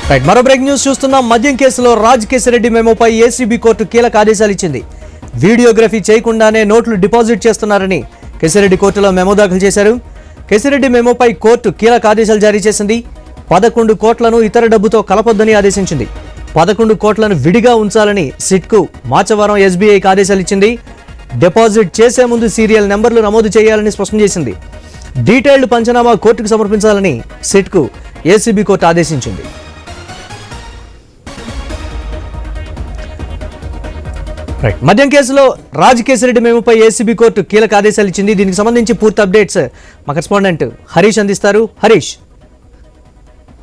Right, మరో break news చూస్తున్నాం. మద్యం కేసులో రాజ్ కేశిరెడ్డి మెమోపై ఏసీబీ కోర్టు కీలక ఆదేశాలు ఇచ్చింది. వీడియోగ్రఫీ చేయకుండానే నోట్లు డిపాజిట్ చేస్తున్నారని కేశిరెడ్డి కోర్టులో మెమో దాఖలు చేశారు. కేశిరెడ్డి మెమోపై కోర్టు కీలక ఆదేశాలు జారీ చేసింది. 11 కోట్లను ఇతర డబ్బుతో కలపొద్దని ఆదేశించింది. 11 కోట్లను విడిగా ఉంచాలని సిట్కు మాచవరం ఎస్బీఐకి ఆదేశాలు ఇచ్చింది. డిపాజిట్ చేసే ముందు సీరియల్ నెంబర్లు నమోదు చేయాలని స్పష్టం చేసింది. డీటెయిల్డ్ పంచనామా కోర్టుకు సమర్పించాలని సిట్కు ఏసీబీ కోర్టు ఆదేశించింది. మద్యం కేసులో రాజ్ కేశిరెడ్డి మెమోపై ఏసీబీ కోర్టు కీలక ఆదేశాలు ఇచ్చింది. దీనికి సంబంధించి పూర్తి అప్డేట్స్ మా కరెస్పాండెంట్ హరీష్ అందిస్తారు. హరీష్,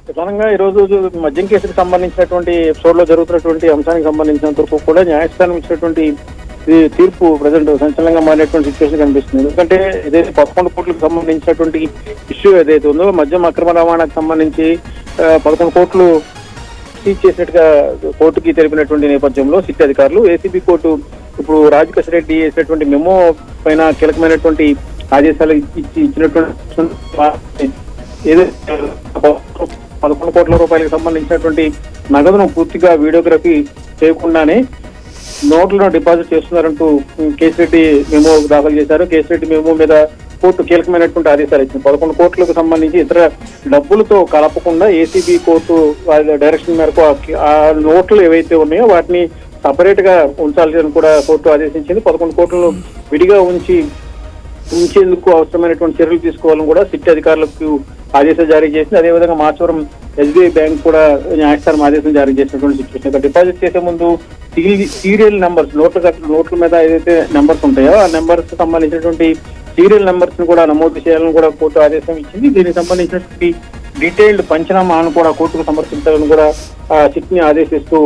ప్రధానంగా ఈ రోజు మద్యం కేసుకు సంబంధించినటువంటి ఎపిసోడ్ లో జరుగుతున్నటువంటి అంశానికి సంబంధించినంత వరకు కూడా న్యాయస్థానం ఇచ్చినటువంటి తీర్పు ప్రజెంట్ సంచలనంగా మారినటువంటి సిచ్యువేషన్ కనిపిస్తుంది. ఎందుకంటే ఏదైతే 11 కోట్లకు సంబంధించినటువంటి ఇష్యూ ఏదైతే ఉందో మద్యం అక్రమ రవాణాకు సంబంధించి 11 కోట్లు సీజ్ చేసినట్టుగా కోర్టుకి తెలిపినటువంటి నేపథ్యంలో సిట్ అధికారులు ఏసీబీ కోర్టు ఇప్పుడు రాజ్ కేశిరెడ్డి చేసినటువంటి మెమో పైన కీలకమైనటువంటి ఆదేశాలు ఇచ్చినటువంటి ఏదైతే 11 కోట్ల రూపాయలకు సంబంధించినటువంటి నగదును పూర్తిగా వీడియోగ్రఫీ చేయకుండానే నోట్లను డిపాజిట్ చేస్తున్నారంటూ కేశిరెడ్డి మెమో దాఖలు చేశారు. కేశిరెడ్డి మెమో మీద కోర్టు కీలకమైనటువంటి ఆదేశాలు ఇచ్చింది. 11 కోట్లకు సంబంధించి ఇతర డబ్బులతో కలపకుండా ఏసీబీ కోర్టు వాళ్ళ డైరెక్షన్ మేరకు ఆ నోట్లు ఏవైతే ఉన్నాయో వాటిని సపరేట్ గా ఉంచాలని కూడా కోర్టు ఆదేశించింది. 11 కోట్లను విడిగా ఉంచేందుకు అవసరమైనటువంటి చర్యలు తీసుకోవాలని కూడా సిట్ అధికారులకు ఆదేశాలు జారీ చేసింది. అదేవిధంగా మాచవరం ఎస్బీఐ బ్యాంక్ కూడా న్యాయస్థానం ఆదేశం జారీ చేసినటువంటి సిచ్యువేషన్. డిపాజిట్ చేసే ముందు సీరియల్ నెంబర్స్ నోట్ల మీద ఏదైతే నెంబర్స్ ఉంటాయో ఆ నెంబర్స్ సంబంధించినటువంటి సీరియల్ నెంబర్స్ ను కూడా నమోదు చేయాలని కూడా కోర్టు ఆదేశం ఇచ్చింది. దీనికి సంబంధించినటువంటి డీటెయిల్డ్ పంచనామాను కూడా కోర్టుకు సమర్పించాలని కూడా సిట్ ని ఆదేశిస్తూ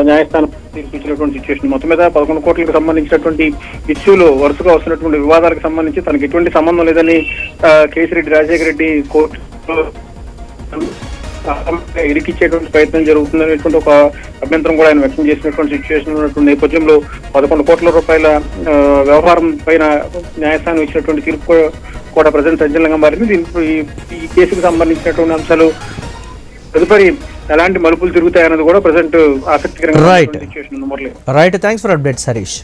న్యాయస్థానం తీర్పిచ్చినటువంటి సిచ్యువేషన్. మొత్తం మీద 11 కోట్లకు సంబంధించినటువంటి ఇష్యూలో వరుసగా వస్తున్నటువంటి వివాదాలకు సంబంధించి తనకు ఎటువంటి సంబంధం లేదని కేశిరెడ్డి రాజశేఖర రెడ్డి కోర్టు ఇరికిచ్చేటువంటి ప్రయత్నం జరుగుతుందనేటువంటి ఒక అభ్యంతరం కూడా ఆయన వ్యక్తం చేసినటువంటి సిచ్యువేషన్ ఉన్నటువంటి నేపథ్యంలో 11 కోట్ల రూపాయల వ్యవహారం పైన న్యాయస్థానం ఇచ్చినటువంటి తీర్పు కూడా ప్రజెంట్ సంచలనంగా మారింది. ఈ కేసుకు సంబంధించినటువంటి అంశాలు తదుపరి ఎలాంటి మలుపులు తిరుగుతాయన్నది కూడా ప్రజెంట్ ఆసక్తికరంగా situation. Right, thanks for updates Harish.